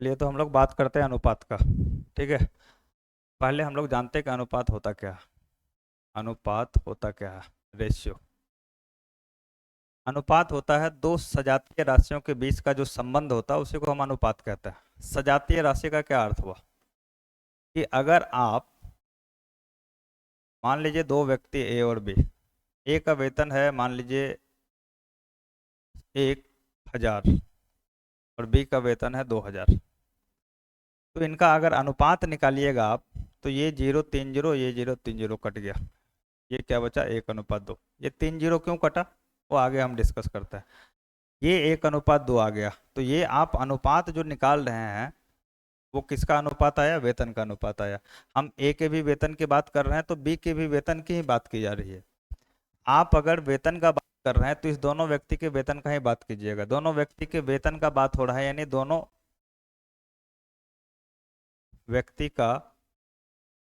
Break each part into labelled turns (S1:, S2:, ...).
S1: चलिए, तो हम लोग बात करते हैं अनुपात का। ठीक है। पहले हम लोग जानते हैं कि अनुपात होता क्या है। अनुपात होता क्या है? रेशियो। अनुपात होता है दो सजातीय राशियों के बीच का जो संबंध होता है उसी को हम अनुपात कहते हैं। सजातीय राशि का क्या अर्थ हुआ कि अगर आप मान लीजिए दो व्यक्ति ए और बी, ए का वेतन है मान लीजिए 1,000 और बी का वेतन है 2,000, तो इनका अगर अनुपात निकालिएगा आप, तो ये 0,30, ये 0,30 कट गया, ये क्या बचा? 1:2। ये 3 0 क्यों कटा वो आगे हम डिस्कस करते हैं। ये 1:2 आ गया, तो ये आप अनुपात जो निकाल रहे हैं वो किसका अनुपात आया? वेतन का अनुपात आया। हम ए के भी वेतन की बात कर रहे हैं तो बी के भी वेतन की ही बात की जा रही है। आप अगर वेतन का बात कर रहे हैं तो इस दोनों व्यक्ति के वेतन का ही बात कीजिएगा। दोनों व्यक्ति के वेतन का बात हो रहा है, यानी दोनों व्यक्ति का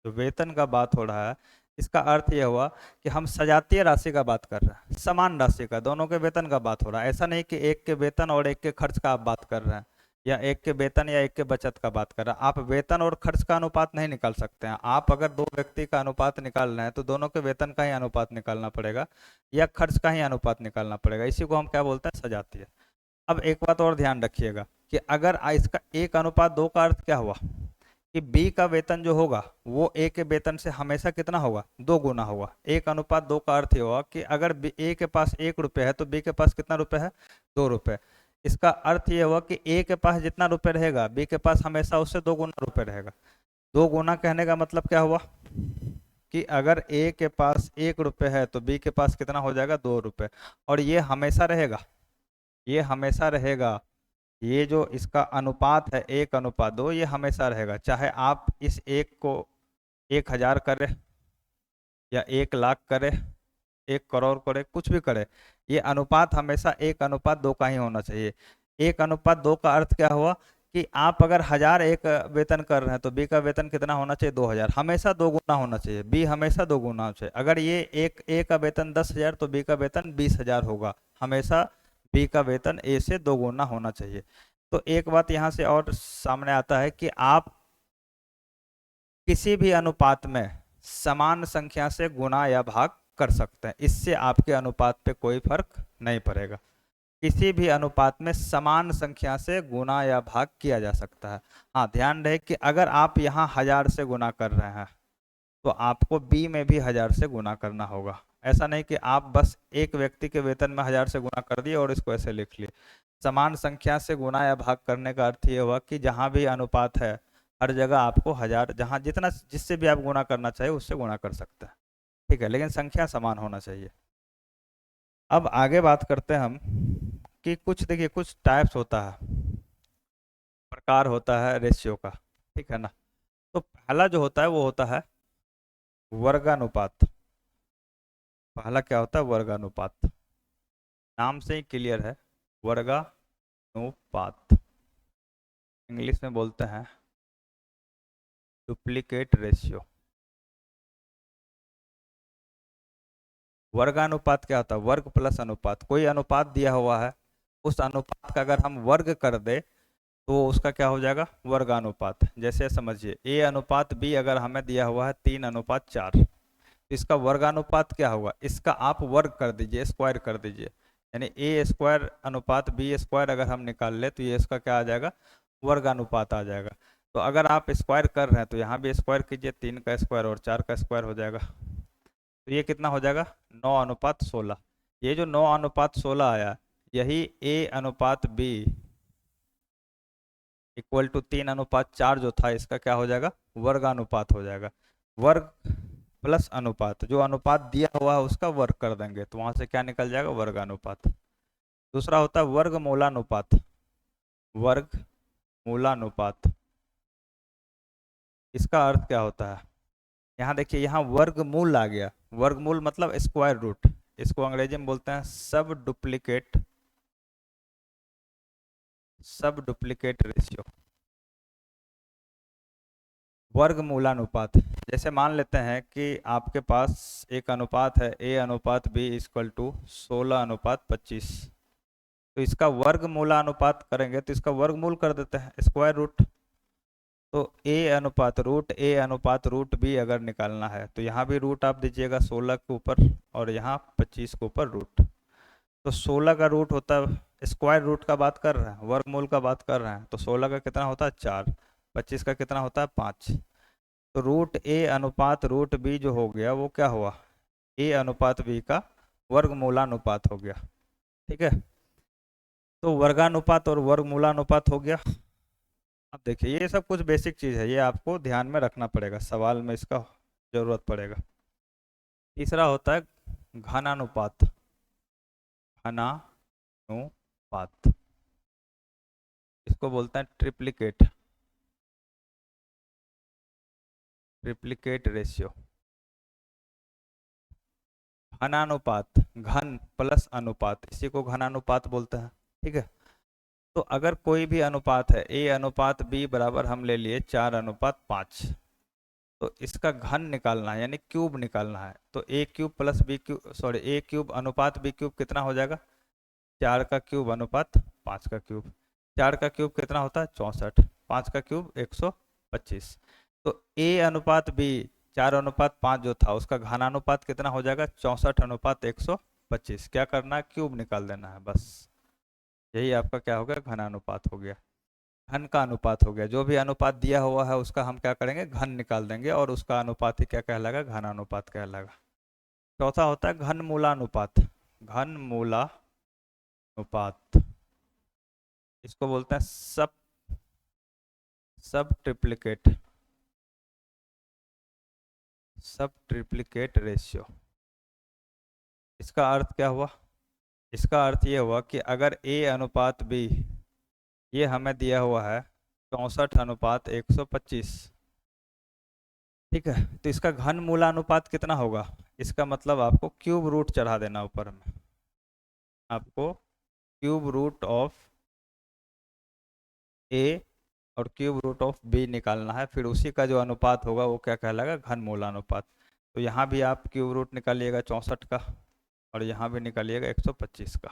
S1: जो वेतन का बात हो रहा है, इसका अर्थ यह हुआ कि हम सजातीय राशि का बात कर रहे हैं, समान राशि का, दोनों के वेतन का बात हो रहा है। ऐसा नहीं कि एक के वेतन और एक के खर्च का आप बात कर रहे हैं, या एक के वेतन या एक के बचत का बात कर रहे हैं। आप वेतन और खर्च का अनुपात नहीं निकाल सकते हैं। आप अगर दो व्यक्ति का अनुपात निकाल रहे हैं तो दोनों के वेतन का ही अनुपात निकालना पड़ेगा या खर्च का ही अनुपात निकालना पड़ेगा। इसी को हम क्या बोलते हैं? सजातीय। अब एक बात और ध्यान रखिएगा कि अगर इसका 1:2 का अर्थ क्या हुआ कि बी का वेतन जो होगा वो ए के वेतन से हमेशा कितना होगा? 2 गुना होगा। 1:2 का अर्थ ये होगा कि अगर ए के पास 1 रुपये है तो बी के पास कितना रुपए है? 2 रुपये। इसका अर्थ ये हुआ कि ए के पास जितना रुपए रहेगा बी के पास हमेशा उससे 2 गुना रुपए रहेगा। 2 गुना कहने का मतलब क्या हुआ कि अगर ए के पास 1 रुपये है तो बी के पास कितना हो जाएगा? 2 रुपये। और ये हमेशा रहेगा, ये हमेशा रहेगा। ये जो इसका अनुपात है 1:2, ये हमेशा रहेगा, चाहे आप इस एक को 1,000 करे या 1,00,000 करे, 1 करोड़ करे, कुछ भी करे, ये अनुपात हमेशा 1:2 का ही होना चाहिए। 1:2 का अर्थ क्या हुआ कि आप अगर 1,000 एक वेतन कर रहे हैं तो बी का वेतन कितना होना चाहिए? 2,000। हमेशा 2 गुना होना चाहिए, बी हमेशा 2 गुना होना चाहिए। अगर ये एक ए का वेतन 10,000 तो बी का वेतन 20,000 होगा। हमेशा बी का वेतन ए से 2 गुना होना चाहिए। तो एक बात यहाँ से और सामने आता है कि आप किसी भी अनुपात में समान संख्या से गुणा या भाग कर सकते हैं, इससे आपके अनुपात पे कोई फर्क नहीं पड़ेगा। किसी भी अनुपात में समान संख्या से गुणा या भाग किया जा सकता है। हाँ, ध्यान रहे कि अगर आप यहाँ 1,000 से गुणा कर रहे हैं तो आपको बी में भी 1,000 से गुणा करना होगा। ऐसा नहीं कि आप बस एक व्यक्ति के वेतन में 1,000 से गुणा कर दिए और इसको ऐसे लिख लिए। समान संख्या से गुणा या भाग करने का अर्थ ये हुआ कि जहाँ भी अनुपात है हर जगह आपको 1,000, जहाँ जितना जिससे भी आप गुणा करना चाहिए उससे गुणा कर सकते हैं। ठीक है, लेकिन संख्या समान होना चाहिए। अब आगे बात करते हैं हम कि कुछ, देखिए, कुछ टाइप्स होता है, प्रकार होता है रेशियो का। ठीक है ना? तो पहला जो होता है वो होता है वर्गानुपात। पहला क्या होता है? वर्गानुपात। नाम से ही क्लियर है, वर्गानुपात। इंग्लिश में बोलते हैं डुप्लीकेट रेशियो। वर्गानुपात क्या होता है? वर्ग प्लस अनुपात। कोई अनुपात दिया हुआ है, उस अनुपात का अगर हम वर्ग कर दे तो उसका क्या हो जाएगा? वर्गानुपात। जैसे समझिए A/B अगर हमें दिया हुआ है 3:4, तो इसका वर्गानुपात क्या होगा? इसका आप वर्ग कर दीजिए, स्क्वायर कर दीजिए, यानी A² / B² अगर हम निकाल ले तो ये इसका क्या आ जाएगा? वर्गानुपात आ जाएगा। तो अगर आप स्क्वायर कर रहे हैं तो यहाँ भी स्क्वायर कीजिए, 3 का स्क्वायर और 4 का स्क्वायर हो जाएगा। तो ये कितना हो जाएगा? 9:16। ये जो 9:16 आया, यही A/B = 3:4 जो था, इसका क्या हो जाएगा? वर्गानुपात हो जाएगा। वर्ग प्लस अनुपात, जो अनुपात दिया हुआ है उसका वर्ग कर देंगे तो वहां से क्या निकल जाएगा? वर्गानुपात। दूसरा होता है वर्गमूलानुपात। वर्गमूलानुपात, इसका अर्थ क्या होता है? यहाँ देखिए, यहाँ वर्गमूल आ गया। वर्गमूल मतलब स्क्वायर रूट, इसको अंग्रेजी में बोलते हैं सब डुप्लीकेट रेशियो, वर्गमूलानुपात। जैसे मान लेते हैं कि आपके पास एक अनुपात है A/B = 16:25। तो इसका वर्गमूलानुपात करेंगे तो इसका वर्गमूल कर देते हैं, स्क्वायर रूट। तो ए अनुपात रूट बी अगर निकालना है तो यहाँ भी रूट आप दीजिएगा 16 के ऊपर और यहाँ 25 के ऊपर रूट। तो 16 का रूट होता है, स्क्वायर रूट का बात कर रहे हैं, वर्गमूल का बात कर रहे हैं, तो 16 का कितना होता है 4, 25 का कितना होता है 5। तो रूट ए अनुपात रूट बी जो हो गया वो क्या हुआ, ए अनुपात बी का वर्गमूलानुपात हो गया। ठीक है, तो वर्गानुपात और वर्गमूलानुपात हो गया। अब देखिए ये सब कुछ बेसिक चीज़ है, ये आपको ध्यान में रखना पड़ेगा, सवाल में इसका जरूरत पड़ेगा। तीसरा होता है घनानुपात। घनानुपात इसको बोलते हैं ट्रिप्लिकेट, ट्रिप्लिकेट रेशियो। घनानुपात, घन प्लस अनुपात, इसी को घनानुपात बोलते हैं। ठीक है, तो अगर कोई भी अनुपात है, ए अनुपात बी बराबर हम ले लिए 4:5, तो इसका घन निकालना है यानी क्यूब निकालना है। तो A cube plus B cube, sorry A cube अनुपात बी क्यूब कितना हो जाएगा, 4 का क्यूब अनुपात 5 का क्यूब। 4 का क्यूब कितना होता है 64, 5 का क्यूब 125। तो ए अनुपात बी 4:5 जो था उसका घनानुपात कितना हो जाएगा 64:125। क्या करना है, क्यूब निकाल देना है बस। यही आपका क्या हो गया, घनानुपात हो गया, घन का अनुपात हो गया। जो भी अनुपात दिया हुआ है उसका हम क्या करेंगे, घन निकाल देंगे और उसका अनुपात ही क्या कहलाएगा, घनानुपात कहलाएगा। चौथा होता है घन मूलानुपात। घन मूलानुपात इसको बोलते हैं सब ट्रिप्लिकेट, सब ट्रिप्लिकेट रेशियो। इसका अर्थ क्या हुआ, इसका अर्थ ये हुआ कि अगर ए अनुपात बी ये हमें दिया हुआ है 64:125, ठीक है, तो इसका घन मूलानुपात कितना होगा, इसका मतलब आपको क्यूब रूट चढ़ा देना ऊपर में, आपको क्यूब रूट ऑफ ए और क्यूब रूट ऑफ बी निकालना है, फिर उसी का जो अनुपात होगा वो क्या कहलाएगा, घन मूलानुपात। तो यहाँ भी आप क्यूब रूट निकालिएगा 64 का और यहाँ भी निकालिएगा 125 का।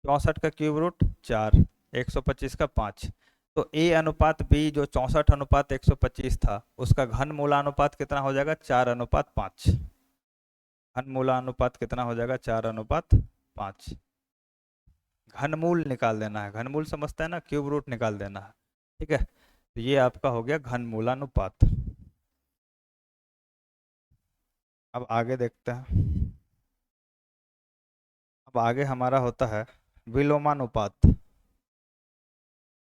S1: 64 का क्यूब रूट 4, 125 का 5। तो ए अनुपात बी जो 64:125 था उसका घन मूलानुपात कितना हो जाएगा, 4:5। घन मूलानुपात कितना हो जाएगा, 4:5। घनमूल निकाल देना है, घनमूल समझता है ना, क्यूब रूट निकाल देना है। ठीक है, तो ये आपका हो गया घन मूलानुपात। अब आगे देखते हैं, अब आगे हमारा होता है विलोमानुपात।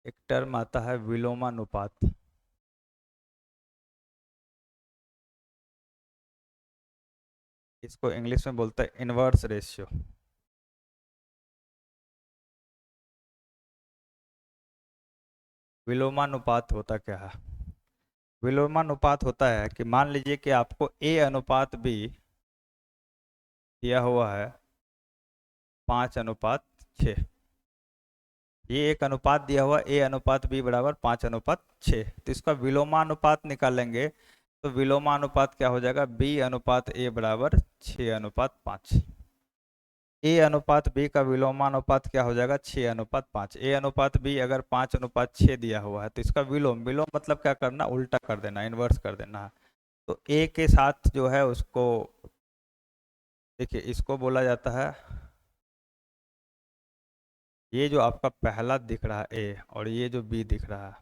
S1: एक टर्म आता है विलोमानुपात। इसको इंग्लिश में बोलते हैं इनवर्स रेशियो। विलोमानुपात होता क्या है, विलोमानुपात होता है कि मान लीजिए कि आपको ए अनुपात बी दिया हुआ है 5:6, ये एक अनुपात दिया हुआ ए अनुपात बी बराबर 5:6, तो इसका विलोमानुपात निकालेंगे तो विलोमानुपात क्या हो जाएगा, बी अनुपात ए बराबर 6:5। ए अनुपात बी का विलोमानुपात क्या हो जाएगा, 6:5। ए अनुपात बी अगर 5:6 दिया हुआ है तो इसका विलोम, विलोम मतलब क्या करना, उल्टा कर देना, इन्वर्स कर देना है। तो ए के साथ जो है उसको देखिए, इसको बोला जाता है, ये जो आपका पहला दिख रहा है ए और ये जो बी दिख रहा है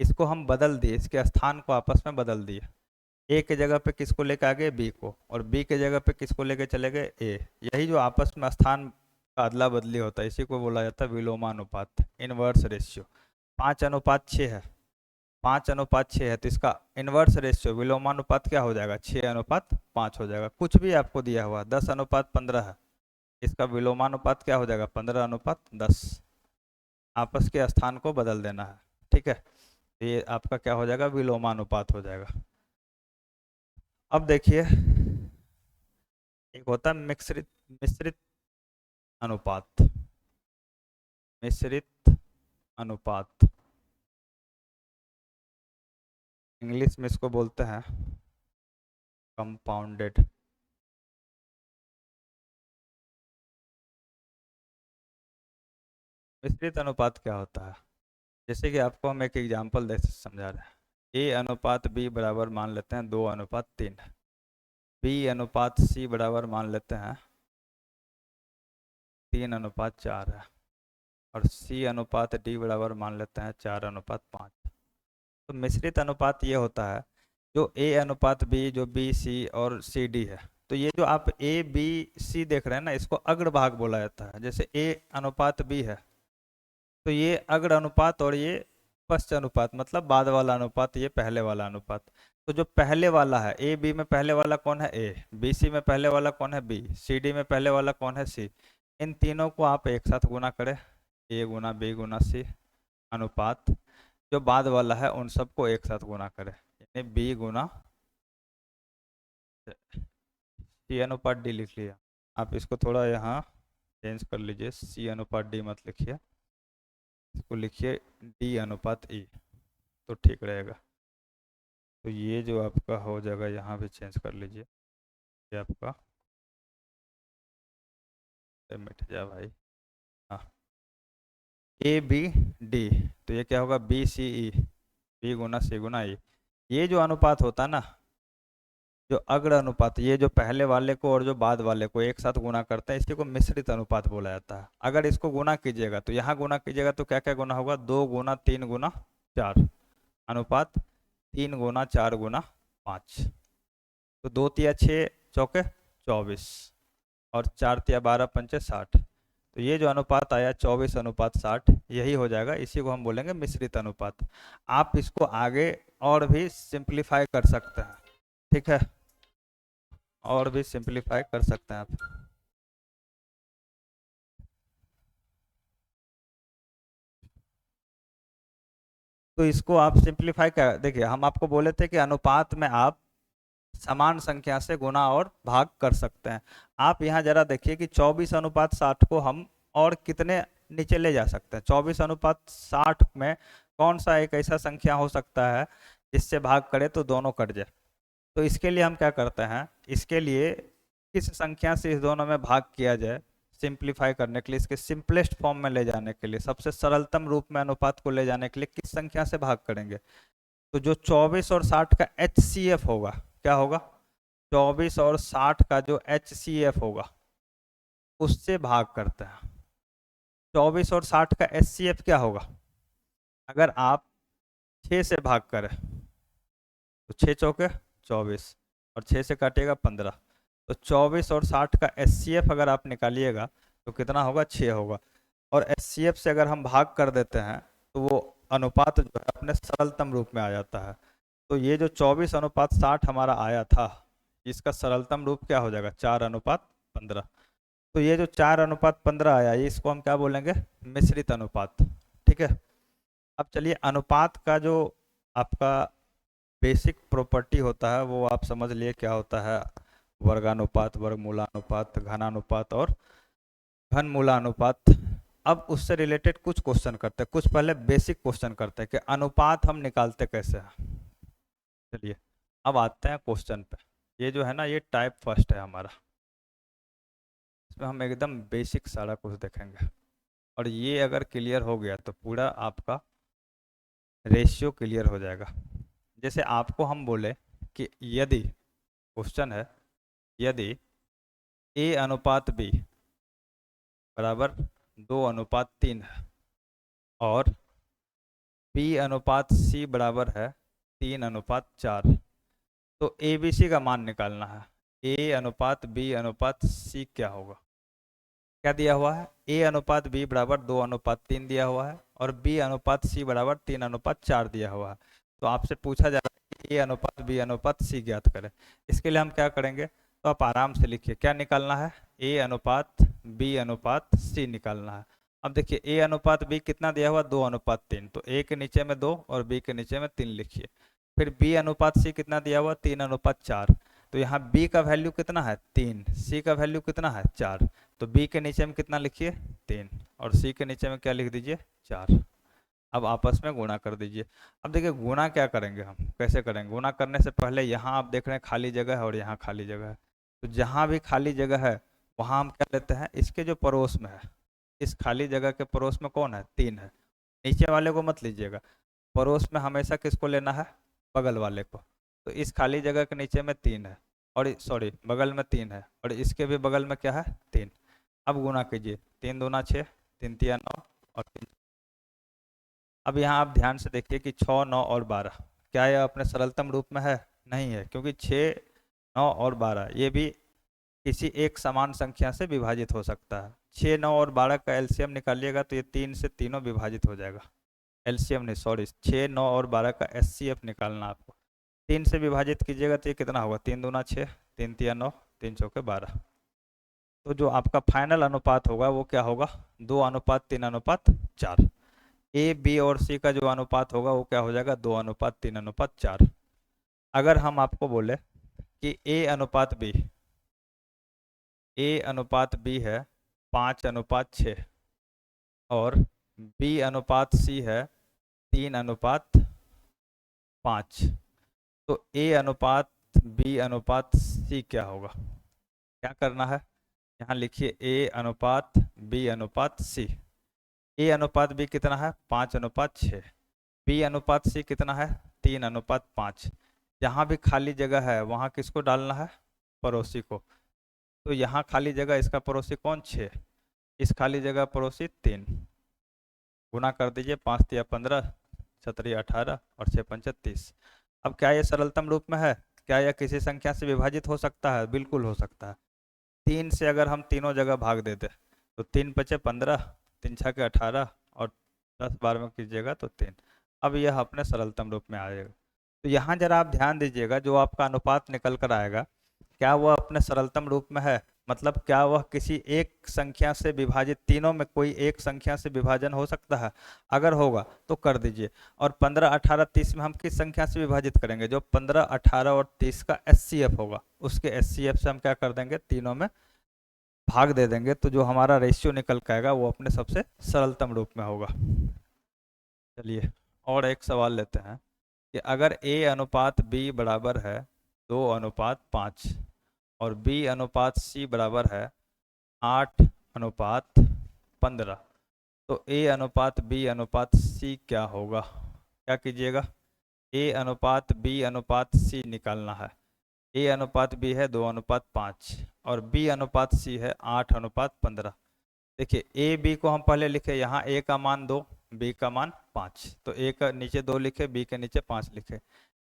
S1: इसको हम बदल दिए, इसके स्थान को आपस में बदल दिए। ए के जगह पे किसको लेके आ गए, बी को, और बी के जगह पे किसको लेके चले गए, ए। यही जो आपस में स्थान का अदला बदली होता है इसी को बोला जाता है विलोमानुपात, इनवर्स रेशियो। 5:6 है, 5:6 है, तो इसका इनवर्स रेशियो विलोमानुपात क्या हो जाएगा, 6:5 हो जाएगा। कुछ भी आपको दिया हुआ 10:15 है, इसका विलोमानुपात क्या हो जाएगा, 15:10। आपस के स्थान को बदल देना है। ठीक है, ये आपका क्या हो जाएगा, विलोमानुपात हो जाएगा। अब देखिए एक होता है मिश्रित, मिश्रित अनुपात, मिश्रित अनुपात, इंग्लिश में इसको बोलते हैं कंपाउंडेड मिश्रित अनुपात क्या होता है? जैसे कि आपको हम एक एग्जांपल दे समझा रहे हैं। ए अनुपात बी बराबर मान लेते हैं 2:3, बी अनुपात सी बराबर मान लेते हैं 3:4 है, और सी अनुपात डी बराबर मान लेते हैं 4:5। तो मिश्रित अनुपात ये होता है जो ए अनुपात बी, जो बी सी और सी डी है। तो ये जो आप ए बी सी देख रहे हैं ना, इसको अग्र भाग बोला जाता है। जैसे ए अनुपात बी है तो ये अग्र अनुपात, और ये पश्च अनुपात, मतलब बाद वाला अनुपात, ये पहले वाला अनुपात। तो जो पहले वाला है, ए बी में पहले वाला कौन है? ए। बी सी में पहले वाला कौन है? बी। सी डी में पहले वाला कौन है? सी। इन तीनों को आप एक साथ गुना करें, ए गुना बी गुना सी, अनुपात जो बाद वाला है उन सबको एक साथ गुना करें, यानी बी गुना सी अनुपात डी लिख लिया। आप इसको थोड़ा यहाँ चेंज कर लीजिए, सी अनुपात डी मत लिखिए, इसको लिखिए डी अनुपात ई, तो ठीक रहेगा। तो ये जो आपका हो जाएगा, यहाँ भी चेंज कर लीजिए, ये आपका मिट जा भाई। हाँ, ए बी डी, तो ये क्या होगा? बी सी ई, बी गुना सी गुना ई। ये जो अनुपात होता है ना, जो अग्र अनुपात, ये जो पहले वाले को और जो बाद वाले को एक साथ गुना करते हैं, इसी को मिश्रित अनुपात बोला जाता है। अगर इसको गुना कीजिएगा तो यहाँ गुना कीजिएगा तो क्या क्या गुना होगा? 2 गुना 3 गुना 4, अनुपात 3 गुना 4 गुना 5। तो 2 तिया 6 चौके 24, और 4 तिया 12 पंचे 60। तो ये जो अनुपात आया 24:60, यही हो जाएगा। इसी को हम बोलेंगे मिश्रित अनुपात। आप इसको आगे और भी सिंप्लीफाई कर सकते हैं, ठीक है, और भी सिंप्लीफाई कर सकते हैं आप। तो इसको आप सिंप्लीफाई कर देखिए, हम आपको बोले थे कि अनुपात में आप समान संख्या से गुना और भाग कर सकते हैं। आप यहाँ जरा देखिए कि 24:60 को हम और कितने नीचे ले जा सकते हैं? 24:60 में कौन सा एक ऐसा संख्या हो सकता है जिससे भाग करे तो दोनों कट जाए? तो इसके लिए हम क्या करते हैं, इसके लिए किस संख्या से इस दोनों में भाग किया जाए, सिंप्लीफाई करने के लिए, इसके सिंपलेस्ट फॉर्म में ले जाने के लिए, सबसे सरलतम रूप में अनुपात को ले जाने के लिए किस संख्या से भाग करेंगे? तो जो 24 और 60 का HCF होगा, क्या होगा? 24 और 60 का जो HCF होगा उससे भाग करते हैं। 24 और 60 का HCF क्या होगा? अगर आप 6 से भाग करें तो 6 चौके 24, और 6 से काटिएगा 15। तो 24 और 60 का HCF अगर आप निकालिएगा तो कितना होगा? 6 होगा। और HCF से अगर हम भाग कर देते हैं तो वो अनुपात जो है अपने सरलतम रूप में आ जाता है। तो ये जो 24:60 हमारा आया था, इसका सरलतम रूप क्या हो जाएगा? 4:15। तो ये जो 4:15 आया, ये इसको हम क्या बोलेंगे? मिश्रित अनुपात, ठीक है। अब चलिए, अनुपात का जो आपका बेसिक प्रॉपर्टी होता है वो आप समझ लिए क्या होता है? वर्गानुपात, वर्गमूलानुपात, घनानुपात और घनमूलानुपात। अब उससे रिलेटेड कुछ क्वेश्चन करते हैं, कुछ पहले बेसिक क्वेश्चन करते हैं कि अनुपात हम निकालते कैसे हैं। चलिए अब आते हैं क्वेश्चन पे। ये जो है ना, ये टाइप फर्स्ट है हमारा, इसमें हम एकदम बेसिक सारा कुछ देखेंगे, और ये अगर क्लियर हो गया तो पूरा आपका रेशियो क्लियर हो जाएगा। जैसे आपको हम बोले कि यदि, क्वेश्चन है, यदि A अनुपात B बराबर 2:3 है और B अनुपात C बराबर है 3:4, तो ABC का मान निकालना है। A अनुपात B अनुपात C क्या होगा? क्या दिया हुआ है? A अनुपात B बराबर 2:3 दिया हुआ है, और B अनुपात C बराबर 3:4 दिया हुआ है। तो आपसे पूछा जा रहा है कि A अनुपात B अनुपात C ज्ञात करें। इसके लिए हम क्या करेंगे? तो आप आराम से लिखिए, क्या निकालना है? A अनुपात B अनुपात C निकालना है। अब देखिए, A अनुपात B कितना दिया हुआ? 2:3, तो A के नीचे में 2 और B के नीचे में 3 लिखिए। फिर B अनुपात C कितना दिया हुआ? 3:4। तो यहाँ B का वैल्यू कितना है? 3, C का वैल्यू कितना है? 4। तो B के नीचे में कितना लिखिए? 3, और C के नीचे में क्या लिख दीजिए? 4। अब आपस में गुणा कर दीजिए। अब देखिए गुणा क्या करेंगे, हम कैसे करेंगे? गुणा करने से पहले यहाँ आप देख रहे हैं खाली जगह है और यहाँ खाली जगह है, तो जहाँ भी खाली जगह है वहाँ हम क्या लेते हैं? इसके जो पड़ोस में है, इस खाली जगह के पड़ोस में कौन है, 3 है। नीचे वाले को मत लीजिएगा, पड़ोस में हमेशा किसको लेना है, बगल वाले को। तो इस खाली जगह के नीचे में 3 है, और सॉरी बगल में 3 है, और इसके भी बगल में क्या है, 3। अब गुना कीजिए, 3 दूना 6, 3 तिया 9, और 3। अब यहाँ आप ध्यान से देखिए कि 6, 9 और 12 क्या यह अपने सरलतम रूप में है, नहीं है, क्योंकि 6, 9 और 12 ये भी किसी एक समान संख्या से विभाजित हो सकता है। 6, 9 और 12 का एलसीएम निकालिएगा तो ये 3 से तीनों विभाजित हो जाएगा। एलसीएम नहीं, सॉरी, 6, 9 और 12 का एचसीएफ निकालना आपको। 3 से विभाजित कीजिएगा तो ये कितना होगा, 3 दूना 6, 3 तिया 9, 3 चौके 12। तो जो आपका फाइनल अनुपात होगा वो क्या होगा, 2:3:4। ए बी और सी का जो अनुपात होगा वो क्या हो जाएगा, 2:3:4। अगर हम आपको बोले कि ए अनुपात बी है 5:6, और बी अनुपात सी है 3:5, तो ए अनुपात बी अनुपात सी क्या होगा, क्या करना है, यहाँ लिखिए ए अनुपात बी अनुपात सी। ए अनुपात बी कितना है, 5:6। बी अनुपात सी कितना है, 3:5। जहाँ भी खाली जगह है वहाँ किसको डालना है, पड़ोसी को। तो यहाँ खाली जगह, इसका पड़ोसी कौन, 6, इस खाली जगह पड़ोसी 3। गुना कर दीजिए, 5 तिया 15, 6 18, और 6 पंचे 30। अब क्या ये सरलतम रूप में है, क्या यह किसी संख्या से विभाजित हो सकता है, बिल्कुल हो सकता है। 3 से अगर हम तीनों जगह भाग देते तो 3 पचे 15, 3 छके 18, और 10 12 में कीजिएगा तो 3। अब यह अपने सरलतम रूप में आएगा। तो यहाँ जरा आप ध्यान दीजिएगा, जो आपका अनुपात निकल कर आएगा क्या वह अपने सरलतम रूप में है, मतलब क्या वह किसी एक संख्या से विभाजित, तीनों में कोई एक संख्या से विभाजन हो सकता है, अगर होगा तो कर दीजिए। और 15 18 30 में हम किस संख्या से विभाजित करेंगे, जो 15 18 और 30 का एचसीएफ होगा, उसके एचसीएफ से हम क्या कर देंगे, तीनों में भाग दे देंगे, तो जो हमारा रेशियो निकल के आएगा वो अपने सबसे सरलतम रूप में होगा। चलिए और एक सवाल लेते हैं कि अगर ए अनुपात बी बराबर है 2:5, और बी अनुपात सी बराबर है 8:15, तो ए अनुपात बी अनुपात सी क्या होगा, क्या कीजिएगा, ए अनुपात बी अनुपात सी निकालना है। ए अनुपात बी है 2:5, और बी अनुपात सी है 8:15। देखिए ए बी को हम पहले लिखे, यहाँ ए का मान 2, बी का मान 5, तो ए का नीचे 2 लिखे, बी के नीचे 5 लिखे।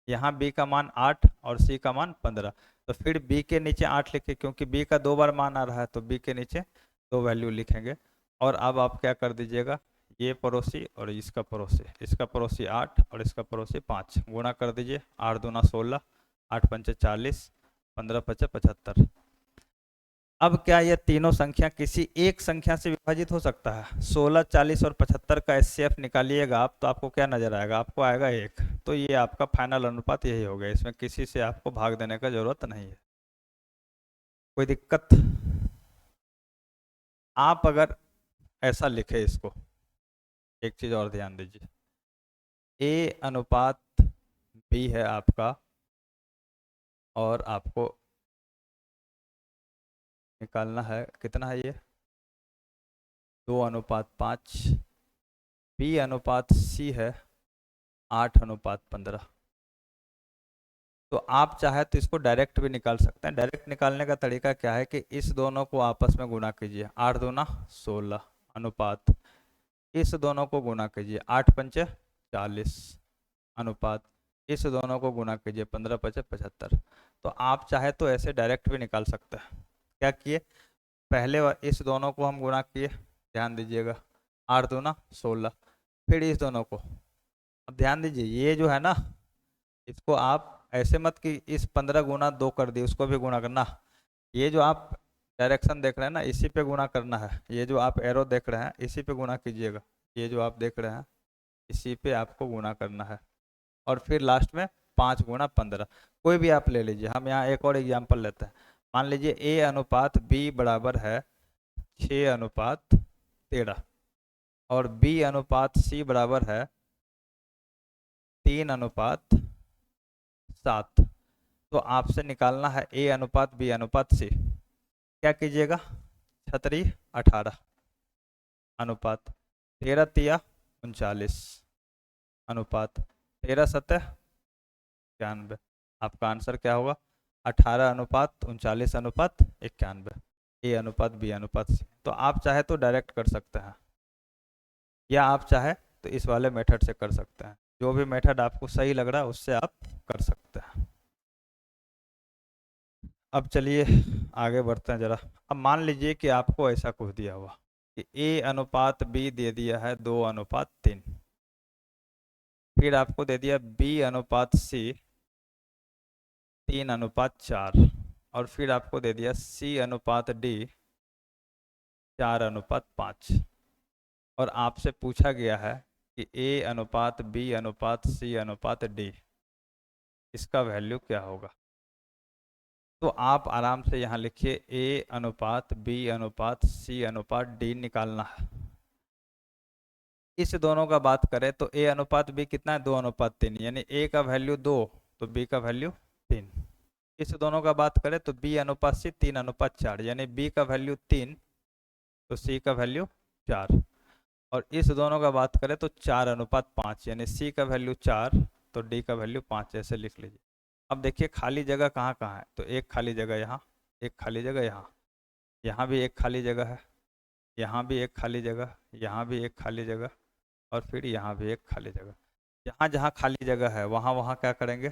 S1: यहाँ बी का मान 8 और सी का मान 15, तो फिर बी के नीचे 8 लिखे, क्योंकि बी का 2 बार मान आ रहा है, तो बी के नीचे 2 वैल्यू लिखेंगे। और अब आप क्या कर दीजिएगा, ये पड़ोसी और इसका पड़ोसी 8 और इसका पड़ोसी 5, गुणा कर दीजिए, 8 दूना 16, 8 पंचे 40, 15 पचे 75। अब क्या ये तीनों संख्या किसी एक संख्या से विभाजित हो सकता है, 16 40 और 75 का एचसीएफ निकालिएगा आप, तो आपको क्या नजर आएगा, आपको आएगा 1। तो ये आपका फाइनल अनुपात यही हो गया, इसमें किसी से आपको भाग देने का जरूरत नहीं है। कोई दिक्कत, आप अगर ऐसा लिखे इसको, एक चीज और ध्यान दीजिए, ए अनुपात बी है आपका, और आपको निकालना है कितना है ये, 2:5। बी अनुपात सी है 8:15। तो आप चाहे तो इसको डायरेक्ट भी निकाल सकते हैं। डायरेक्ट निकालने का तरीका क्या है कि इस दोनों को आपस में गुणा कीजिए, 8 दूना 16 अनुपात, इस दोनों को गुणा कीजिए, 8 पंचे 40 अनुपात, इस दोनों को गुणा कीजिए, 15 पचे 75। तो आप चाहे तो ऐसे डायरेक्ट भी निकाल सकते हैं। क्या किए, पहले इस दोनों को हम गुणा किए, ध्यान दीजिएगा, 8 दूना 16, फिर इस दोनों को। अब ध्यान दीजिए, ये जो है ना, इसको आप ऐसे मत कि इस 15 गुना 2 कर दिए उसको भी गुणा करना, ये जो आप डायरेक्शन देख रहे हैं ना, इसी पे गुणा करना है। ये जो आप एरो देख रहे हैं इसी पे गुणा कीजिएगा, ये जो आप देख रहे हैं इसी पे आपको गुणा करना है। और फिर लास्ट में 5 गुना 15, कोई भी आप ले लीजिए। हम यहाँ एक और एग्जाम्पल लेते हैं, मान लीजिए ए अनुपात बी बराबर है 6:13, और बी अनुपात सी बराबर है 3:7। तो आपसे निकालना है ए अनुपात बी अनुपात सी, क्या कीजिएगा, 6 18, अनुपात 13 तिया 39 अनुपात 13 सतह 91। आपका आंसर क्या होगा? 18 अनुपात 39 अनुपात 91। ए अनुपात बी अनुपात सी। तो आप चाहे तो डायरेक्ट कर सकते हैं, या आप चाहे तो इस वाले मेथड से कर सकते हैं। जो भी मेथड आपको सही लग रहा है उससे आप कर सकते हैं। अब चलिए आगे बढ़ते हैं जरा। अब मान लीजिए कि आपको ऐसा कुछ दिया हुआ कि ए अनुपात बी दे दिया है 2 अनुपात 3, फिर आपको दे दिया बी अनुपात सी 3 अनुपात 4, और फिर आपको दे दिया सी अनुपात डी 4 अनुपात 5, और आपसे पूछा गया है कि ए अनुपात बी अनुपात सी अनुपात डी, इसका वैल्यू क्या होगा। तो आप आराम से यहाँ लिखिए ए अनुपात बी अनुपात सी अनुपात डी निकालना है। इस दोनों का बात करें तो ए अनुपात बी कितना है? 2 अनुपात 3, यानी ए का वैल्यू 2 तो बी का वैल्यू 3। इस दोनों का बात करें तो बी अनुपात सी 3 अनुपात 4, यानी बी का वैल्यू 3 तो सी का वैल्यू 4। और इस दोनों का बात करें तो 4 अनुपात 5, यानी सी का वैल्यू 4 तो डी का वैल्यू 5, ऐसे लिख लीजिए। अब देखिए खाली जगह कहाँ कहाँ है, तो एक खाली जगह यहाँ, एक खाली जगह यहाँ, यहाँ भी एक खाली जगह है, यहाँ भी एक खाली जगह, यहाँ भी एक खाली जगह, और फिर यहाँ भी एक खाली जगह। जहाँ जहाँ खाली जगह है वहाँ वहाँ क्या करेंगे,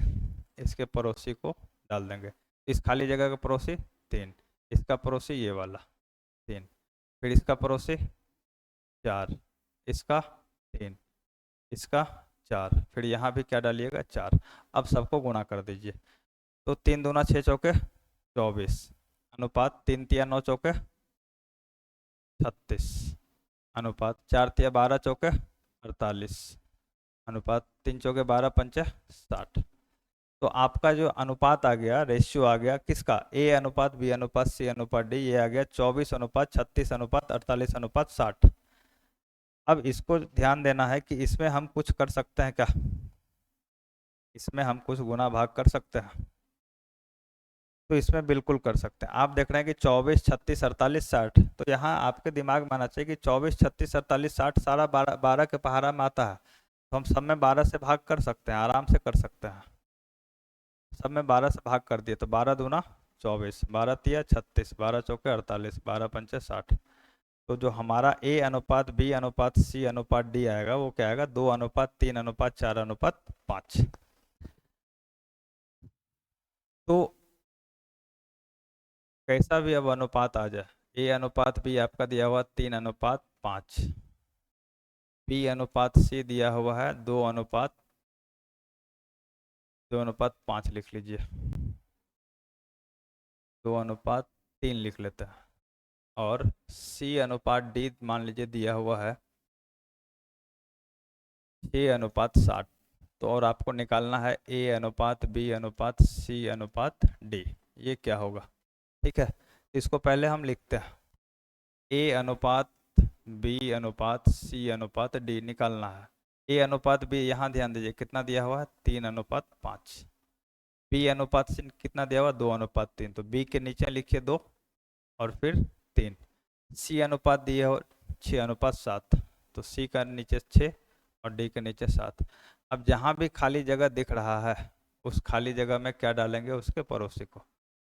S1: इसके पड़ोसी को डाल देंगे। इस खाली जगह का पड़ोसी 3, इसका पड़ोसी ये वाला 3, फिर इसका पड़ोसी 4, इसका 3, इसका 4, फिर यहाँ भी क्या डालिएगा 4। अब सबको गुणा कर दीजिए। तो 3 दूना 6 चौके 24 अनुपात 3 तिया 9 चौके 36 अनुपात 4 तिया 12 चौके 48 अनुपात 3 चौके 12 पंचे 60। तो आपका जो अनुपात आ गया, रेशियो आ गया किसका, ए अनुपात बी अनुपात सी अनुपात डी, ये आ गया 24 अनुपात 36 अनुपात 48 अनुपात 60। अब इसको ध्यान देना है कि इसमें हम कुछ कर सकते हैं क्या, इसमें हम कुछ गुना भाग कर सकते हैं। तो इसमें बिल्कुल कर सकते हैं। आप देख रहे हैं कि 24 36 48 60, तो यहाँ आपके दिमाग में आना चाहिए कि 24 36 48 60 सारा 12 12 के पहाड़ा में आता है, तो हम सब में 12 से भाग कर सकते हैं, आराम से कर सकते हैं। सब में 12 से भाग कर दिए तो 12 दूना 24, 12 तिया 36, 12 चौके 48, 12 पंचे 60। तो जो हमारा ए अनुपात बी अनुपात सी अनुपात डी आएगा वो क्या आएगा, 2 अनुपात 3 अनुपात 4 अनुपात 5। तो कैसा भी अब अनुपात आ जाए, ए अनुपात बी आपका दिया हुआ 3 अनुपात 5, बी अनुपात सी दिया हुआ है 2 अनुपात 5 लिख लीजिए, 2 अनुपात 3 लिख लेते हैं, और सी अनुपात डी मान लीजिए दिया हुआ है 6 अनुपात 60। तो और आपको निकालना है ए अनुपात बी अनुपात सी अनुपात डी, ये क्या होगा। ठीक है, इसको पहले हम लिखते हैं, ए अनुपात बी अनुपात सी अनुपात डी निकालना है। ए अनुपात बी यहाँ ध्यान दीजिए कितना दिया हुआ है 3 अनुपात 5, बी अनुपात सी कितना दिया हुआ 2 अनुपात 3, तो बी के नीचे लिखिए 2 और फिर 3, सी अनुपात दिया हो 6 अनुपात 7, तो सी का नीचे 6 और डी के नीचे 7। अब जहाँ भी खाली जगह दिख रहा है उस खाली जगह में क्या डालेंगे, उसके पड़ोसी को।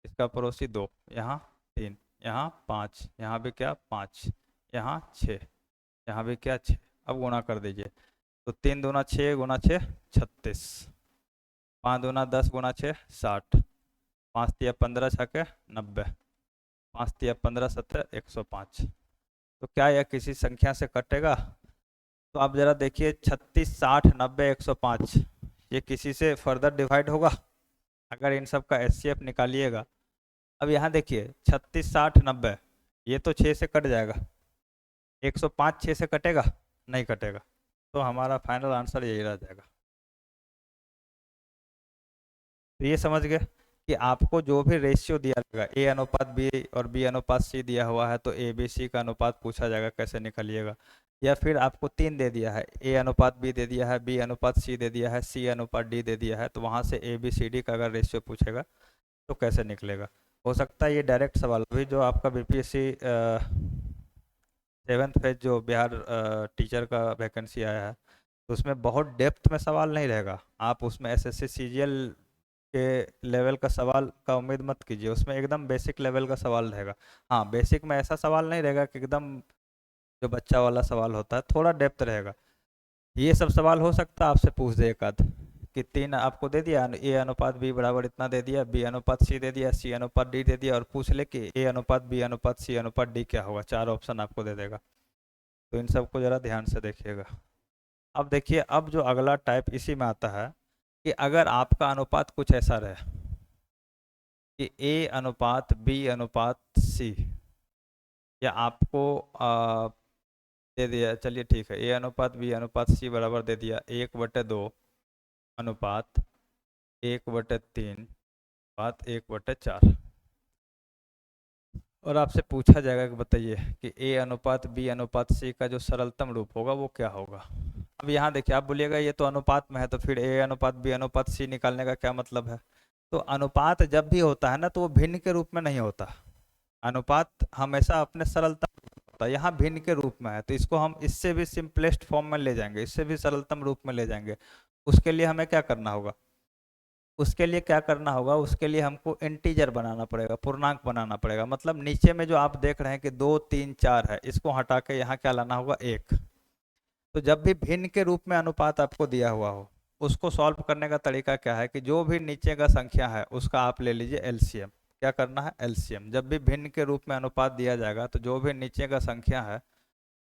S1: इसका पड़ोसी 2, यहाँ 3, यहाँ 5, यहाँ भी क्या 5, यहाँ 6, यहाँ भी क्या 6। अब गुणा कर दीजिए, तो 3 दूना 6 गुना 6 36, 5 दूना 10 गुना 6 60, 5 तिया 15 छके 90, 5 तिया 15 17 105। तो क्या यह किसी संख्या से कटेगा। तो आप जरा देखिए 36 60 90 105, ये किसी से फर्दर डिवाइड होगा अगर इन सब का एचसीएफ निकालिएगा। अब यहाँ देखिए 36 60 90, ये तो 6 से कट जाएगा, 105 6 से कटेगा नहीं कटेगा, तो हमारा फाइनल आंसर यही रह जाएगा। तो ये समझ गए कि आपको जो भी रेशियो दिया जाएगा, ए अनुपात बी और बी अनुपात सी दिया हुआ है तो ए बी सी का अनुपात पूछा जाएगा कैसे निकालिएगा। या फिर आपको 3 दे दिया है, ए अनुपात बी दे दिया है, बी अनुपात सी दे दिया है, सी अनुपात डी दे दिया है, तो वहाँ से ए बी सी डी का अगर रेशियो पूछेगा तो कैसे निकलेगा। हो सकता है ये डायरेक्ट सवाल, अभी जो आपका बीपीएससी 7th फेज जो बिहार टीचर का वैकेंसी आया है, तो उसमें बहुत डेप्थ में सवाल नहीं रहेगा। आप उसमें एसएससी सीजीएल के लेवल का सवाल का उम्मीद मत कीजिए, उसमें एकदम बेसिक लेवल का सवाल रहेगा। हाँ, बेसिक में ऐसा सवाल नहीं रहेगा कि एकदम जो बच्चा वाला सवाल होता है, थोड़ा डेप्थ रहेगा। ये सब सवाल हो सकता है आपसे पूछ दे एक आध, कि 3 आपको दे दिया, ए अनुपात बी बराबर इतना दे दिया, बी अनुपात सी दे दिया, सी अनुपात डी दे दिया, और पूछ ले कि ए अनुपात बी अनुपात सी अनुपात डी क्या होगा। 4 ऑप्शन आपको दे देगा। तो इन सबको ज़रा ध्यान से देखिएगा। अब देखिए, अब जो अगला टाइप इसी में आता है कि अगर आपका अनुपात कुछ ऐसा रहे कि ए अनुपात बी अनुपात सी, या आपको दे दिया, चलिए ठीक है, ए अनुपात बी अनुपात सी बराबर दे दिया 1/2 अनुपात 1/3 अनुपात 1/4, और आपसे पूछा जाएगा कि बताइए कि ए अनुपात बी अनुपात सी का जो सरलतम रूप होगा वो क्या होगा। अब यहाँ देखिए, आप बोलिएगा ये तो अनुपात में है, तो फिर ए अनुपात बी अनुपात सी निकालने का क्या मतलब है। तो अनुपात जब भी होता है ना, तो वो भिन्न के रूप में नहीं होता। अनुपात हमेशा अपने सरलतम रूप में होता है, यहाँ भिन्न के रूप में है, तो इसको हम इससे भी सिंपलेस्ट फॉर्म में ले जाएंगे, इससे भी सरलतम रूप में ले जाएंगे। उसके लिए हमें क्या करना होगा, उसके लिए हमको इंटीजर बनाना पड़ेगा, पूर्णांक बनाना पड़ेगा। मतलब नीचे में जो आप देख रहे हैं कि 2 3 4 है, इसको हटा के यहाँ क्या लाना होगा, 1। तो जब भी भिन्न के रूप में अनुपात आपको दिया हुआ हो, उसको सॉल्व करने का तरीका क्या है कि जो भी नीचे का संख्या है उसका आप ले लीजिए एलसीएम। क्या करना है, एलसीएम। जब भी भिन्न के रूप में अनुपात दिया जाएगा, तो जो भी नीचे का संख्या है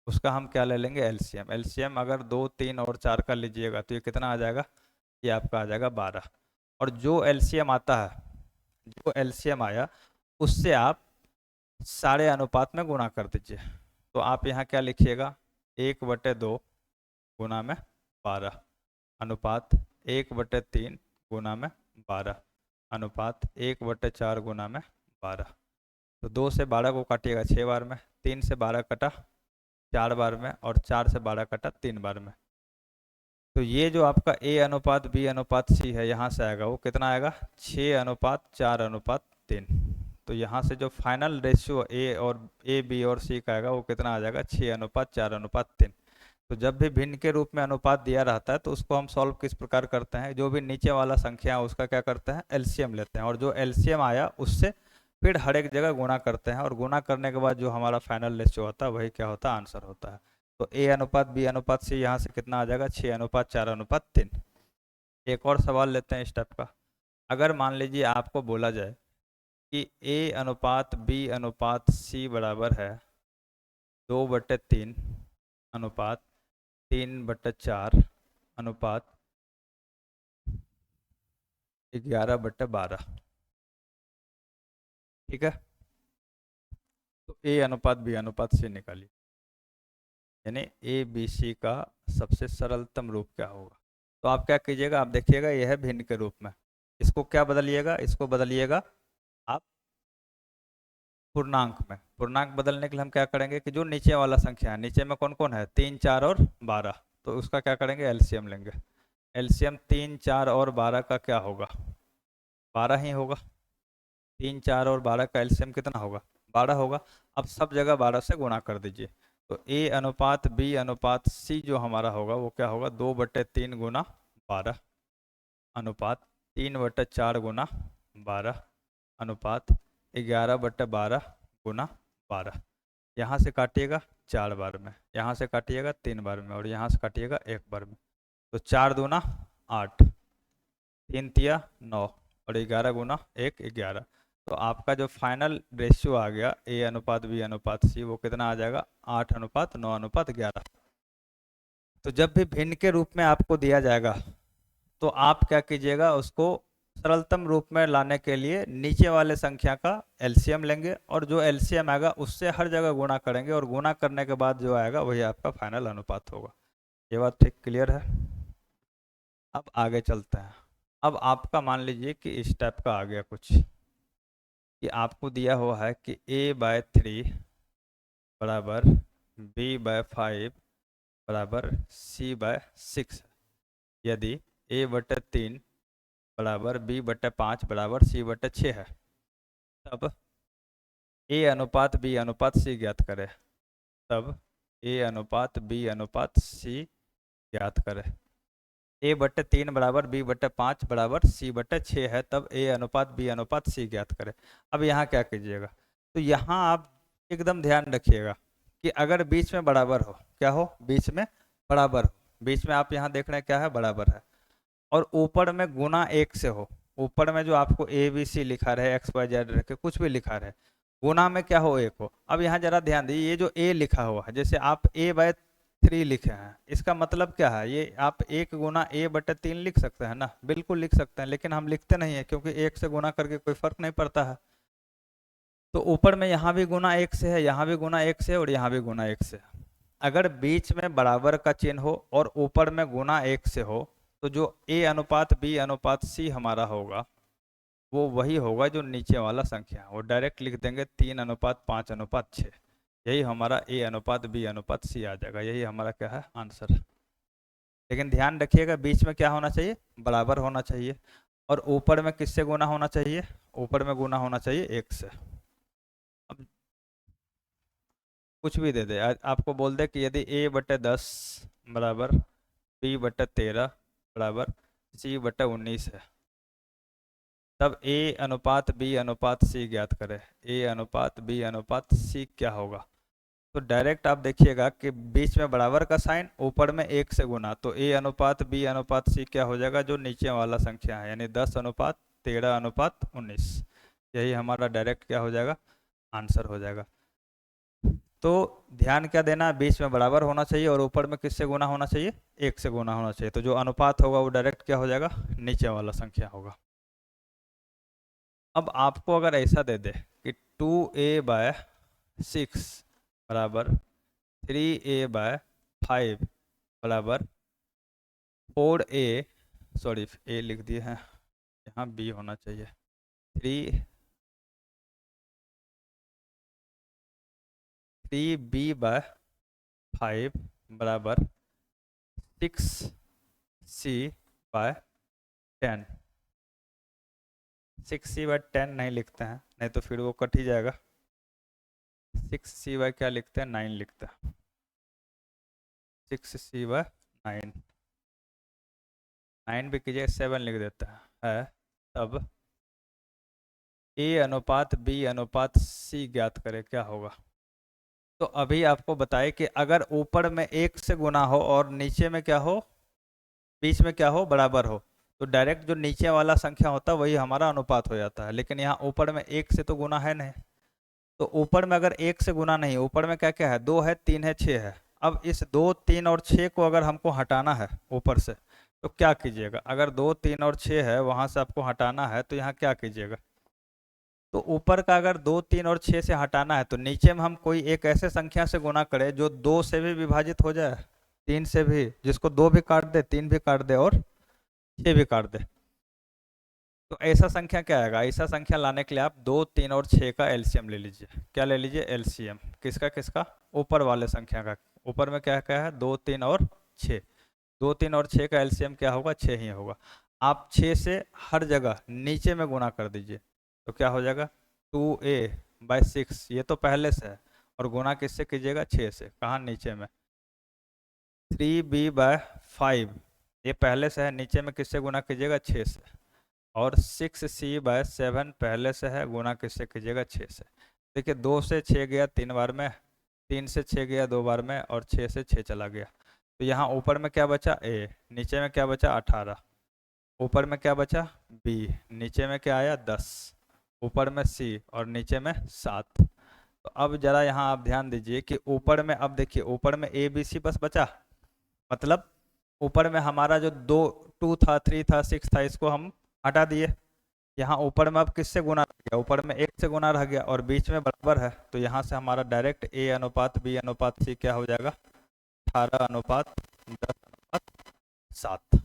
S1: उसका हम क्या ले लेंगे, एलसीएम। एलसीएम अगर 2 3 और 4 का लीजिएगा, तो ये कितना आ जाएगा, ये आपका आ जाएगा 12। और जो एलसीएम आता है, जो एलसीएम आया, उससे आप सारे अनुपात में गुणा कर दीजिए। तो आप यहाँ क्या लिखिएगा, 1/2 गुना में 12 अनुपात 1/3 गुना में 12 अनुपात 1/4 गुना में 12। तो 2 से 12 को काटिएगा 6 बार में, 3 से 12 कटा 4 बार में, और 4 से 12 कटा 3 बार में। तो ये जो आपका ए अनुपात बी अनुपात सी है, यहाँ से आएगा वो कितना आएगा, 6:4:3। तो यहाँ से जो फाइनल रेशियो ए बी और सी का आएगा वो कितना आ जाएगा, 6:4:3। तो जब भी भिन्न के रूप में अनुपात दिया रहता है, तो उसको हम सॉल्व किस प्रकार करते हैं, जो भी नीचे वाला संख्या है उसका क्या करते हैं, एलसीएम लेते हैं, और जो एलसीएम आया उससे फिर हर एक जगह गुणा करते हैं, और गुणा करने के बाद जो हमारा फाइनल रेशियो होता है वही क्या होता है, आंसर होता है। तो ए अनुपात बी अनुपात सी यहाँ से कितना आ जाएगा, 6:4:3। एक और सवाल लेते हैं इस टाइप का। अगर मान लीजिए आपको बोला जाए कि ए अनुपात बी अनुपात सी बराबर है 2/3 अनुपात 3/4 अनुपात 11/12। ठीक है, तो ए अनुपात बी अनुपात सी निकालिए, यानी ए बी सी का सबसे सरलतम रूप क्या होगा। तो आप क्या कीजिएगा, आप देखिएगा यह है भिन्न के रूप में, इसको क्या बदलिएगा, इसको बदलिएगा आप पूर्णांक में। पूर्णांक बदलने के लिए हम क्या करेंगे कि जो नीचे वाला संख्या है, नीचे में कौन कौन है, 3 4 और 12, तो उसका क्या करेंगे, एलसीएम लेंगे। एलसीएम 3 4 और 12 का क्या होगा, 12 ही होगा। 3 4 और 12 का एलसीएम कितना होगा, 12 होगा। अब सब जगह 12 से गुणा कर दीजिए। तो ए अनुपात बी अनुपात सी जो हमारा होगा वो क्या होगा, 2/3 गुना 12 अनुपात 3/4 गुना 12 अनुपात 11/12 गुना 12। यहाँ से काटिएगा 4 बार में, यहाँ से काटिएगा 3 बार में, और यहाँ से काटिएगा 1 बार में। तो 4 दूना 8, 3 तिया 9, और 11 गुना 1 11। तो आपका जो फाइनल रेशियो आ गया ए अनुपात बी अनुपात सी, वो कितना आ जाएगा, 8:9:11। तो जब भी भिन्न के रूप में आपको दिया जाएगा, तो आप क्या कीजिएगा, उसको सरलतम रूप में लाने के लिए नीचे वाले संख्या का एलसीएम लेंगे, और जो एलसीएम आएगा उससे हर जगह गुणा करेंगे, और गुणा करने के बाद जो आएगा वही आपका फाइनल अनुपात होगा। ये बात ठीक क्लियर है। अब आगे चलते हैं। अब आपका मान लीजिए कि इस टाइप का आ गया कुछ, कि आपको दिया हुआ है कि a/3 बराबर b/5 बराबर c/6, यदि a/3 बराबर b/5 बराबर c/6 है, तब a अनुपात b अनुपात c ज्ञात करें। तब ए अनुपात बी अनुपात सी ज्ञात करें। A/3 बराबर B/5 बराबर C/6 है, तब A अनुपात B अनुपात C ज्ञात करें। अब यहाँ क्या कीजिएगा, तो यहाँ आप एकदम ध्यान रखिएगा कि अगर बीच में बराबर हो, क्या हो, बीच में बराबर हो, बीच में आप यहाँ देख रहे हैं क्या है, बराबर है, और ऊपर में गुना 1 से हो, ऊपर में जो आपको ABC लिखा रहे, XYZ रखे, कुछ भी लिखा रहे, गुना में क्या हो, 1 हो। अब यहाँ जरा ध्यान दीजिए, ये जो A लिखा हुआ है, जैसे आप A/3 लिखे हैं, इसका मतलब क्या है, ये आप 1 गुना A/3 लिख सकते हैं ना, बिल्कुल लिख सकते हैं, लेकिन हम लिखते नहीं है क्योंकि 1 से गुना करके कोई फर्क नहीं पड़ता है। तो ऊपर में यहाँ भी गुना 1 से है, यहाँ भी गुना 1 से, और यहाँ भी गुना 1 से। अगर बीच में बराबर का चिन्ह हो और ऊपर में गुना 1 से हो, तो जो A अनुपात B अनुपात C हमारा होगा वो वही होगा जो नीचे वाला संख्या है, वो डायरेक्ट लिख देंगे 3:5:6। यही हमारा A अनुपात B अनुपात C आ जाएगा, यही हमारा क्या है, आंसर है। लेकिन ध्यान रखिएगा, बीच में क्या होना चाहिए, बराबर होना चाहिए, और ऊपर में किससे गुना होना चाहिए, ऊपर में गुना होना चाहिए 1 से। अब कुछ भी दे दे, आपको बोल दे कि यदि A/10 बराबर B/13 बराबर C/19 है, तब A अनुपात B अनुपात C ज्ञात करें। A अनुपात B अनुपात C क्या होगा, तो डायरेक्ट आप देखिएगा कि बीच में बराबर का साइन, ऊपर में 1 से गुना, तो A अनुपात B अनुपात C क्या हो जाएगा, जो नीचे वाला संख्या है, यानी 10:13:19। यही हमारा डायरेक्ट क्या हो जाएगा, आंसर हो जाएगा। तो ध्यान क्या देना, बीच में बराबर होना चाहिए और ऊपर में किससे गुना होना चाहिए, 1 से गुना होना चाहिए, तो जो अनुपात होगा वो डायरेक्ट क्या हो जाएगा, नीचे वाला संख्या होगा। अब आपको अगर ऐसा दे दे कि 2A/6 बराबर 3A/5 बराबर 4A, सॉरी A लिख दिए हैं, यहाँ B होना चाहिए, 3B/5 बराबर 6C/10। 6C/10 नहीं लिखते हैं, नहीं तो फिर वो कट ही जाएगा। 6C/ क्या लिखते हैं, 9 लिखते हैं, 6C/9, 9 भी कीजिए, 7 लिख देता है। तब A अनुपात B अनुपात C ज्ञात करें, क्या होगा। तो अभी आपको बताए कि अगर ऊपर में 1 से गुना हो और नीचे में क्या हो, बीच में क्या हो, बराबर हो, तो डायरेक्ट जो नीचे वाला संख्या होता है वही हमारा अनुपात हो जाता है। लेकिन यहाँ ऊपर में 1 से तो गुना है नहीं, तो ऊपर में अगर 1 से गुना नहीं, ऊपर में क्या क्या है, 2 है, 3 है, 6 है। अब इस 2, 3 और 6 को अगर हमको हटाना है ऊपर से, तो क्या कीजिएगा, अगर 2, 3 और 6 है वहां से आपको हटाना है, तो यहाँ क्या कीजिएगा, तो ऊपर का अगर 2, 3 और 6 से हटाना है, तो नीचे में हम कोई एक ऐसे संख्या से गुना करें जो 2 से भी विभाजित हो जाए, 3 से भी, जिसको 2 भी काट दे, 3 भी काट दे और 6 भी काट दे। तो ऐसा संख्या क्या आएगा, ऐसा संख्या लाने के लिए आप 2, 3 और 6 का एलसीएम ले लीजिए। क्या ले लीजिए, एलसीएम किसका किसका, ऊपर वाले संख्या का। ऊपर में क्या क्या है, 2, 3 और 6, 2, 3 और 6 का एलसीएम क्या होगा, 6 ही होगा। आप 6 से हर जगह नीचे में गुना कर दीजिए, तो क्या हो जाएगा, 2A/6, ये तो पहले से है, और गुना किससे कीजिएगा, 6 से, कहाँ, नीचे में। 3B/5 ये पहले से है, नीचे में किससे गुना कीजिएगा, 6 से। और 6C/7 पहले से है, गुना किससे कीजिएगा, 6 से। देखिए 2 से 6 गया 3 बार में, 3 से 6 गया 2 बार में, और 6 से 6 चला गया। तो यहाँ ऊपर में क्या बचा, A, नीचे में क्या बचा, 18, ऊपर में क्या बचा, B, नीचे में क्या आया, 10, ऊपर में C और नीचे में 7। तो अब जरा यहाँ आप ध्यान दीजिए कि ऊपर में, अब देखिए ऊपर में ABC बस बचा, मतलब ऊपर में हमारा जो 2 था, 3 था, 6 था, इसको हम हटा दिए। यहाँ ऊपर में अब किससे गुना रह गया, ऊपर में 1 से गुना रह गया, और बीच में बराबर है, तो यहाँ से हमारा डायरेक्ट A अनुपात B अनुपात C क्या हो जाएगा, 18:10:7।